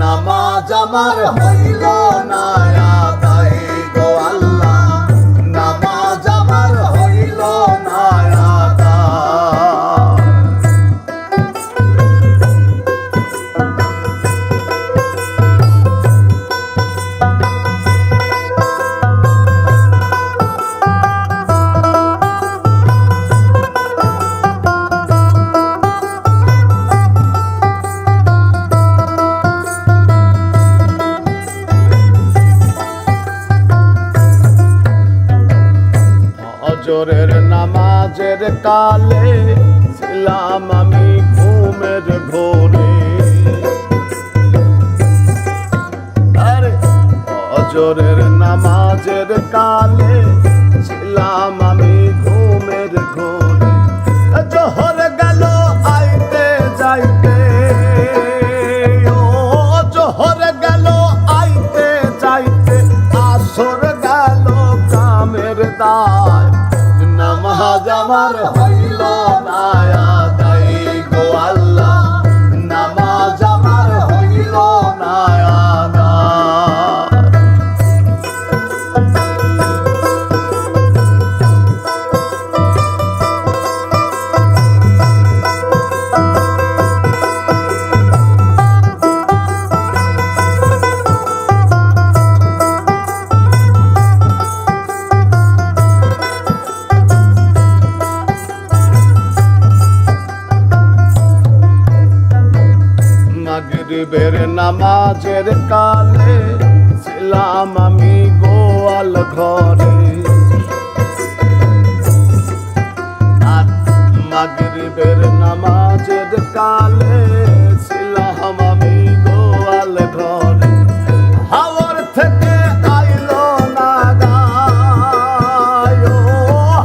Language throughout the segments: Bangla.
নামাজ আমার হইল না আদায় গো আল্লাহ, নামাজ আমার হইল না আদায়। ফজরের নামাজের কালে ছিলাম আমি ঘুমের ঘোরে, আরে ফজরের নামাজের কালে ছিলাম আমি ঘুমের ঘোরে। জোহর গেল আইতে যাইতে, ও জোহর গেল আইতে যাইতে, আসর গেল কামের দায়, নামাজ আমার হইল না আদায় গো আল্লাহ, নামাজ আমার হইল না আদায়। মাগরিবের নামাজের কালে ছিলাম আমি গোয়াল ঘরে, আর মাগরিবের নামাজের কালে ছিলাম আমি গোয়াল ঘরে। হাওর থেকে আইলো না গায়, ও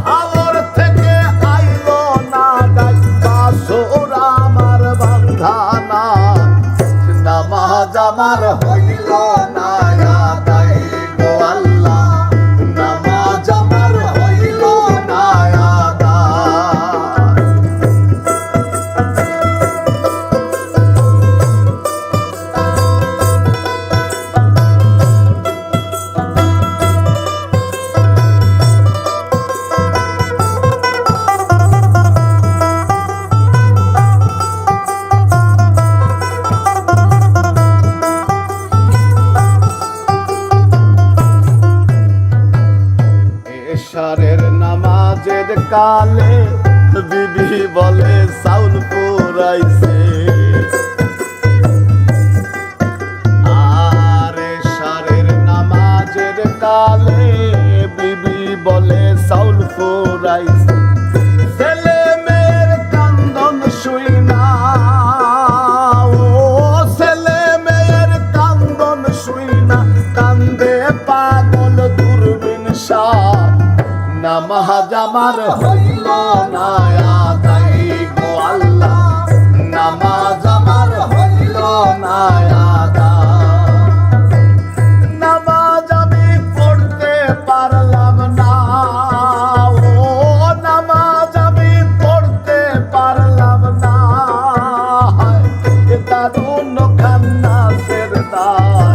হাওর থেকে আইলো না গায়, বাসর আমার বান্ধা না, নামাজ আমার হইল না আদায় গো আল্লাহ, নামাজ আমার হইল না আদায়। এশারের নামাজের কালে বিবি বলে চাউল পুরাইছে, আর এশারের নামাজের কালে বিবি বলে চাউল পুরাইছে। ছেলে মেয়ের কান্দন শুই না, ও ছেলে মেয়ের কান্দন শুই না, কান্দে পাগল দূরবীন শাহ, নামাজ আমার হইল না আদায় গো আল্লাহ, নামাজ আমার হইল না আদায়। নামাজ আমি পড়তে পারলাম না, ও নামাজ আমি পড়তে পারলাম না, দারুণ খান্নাসের দায়,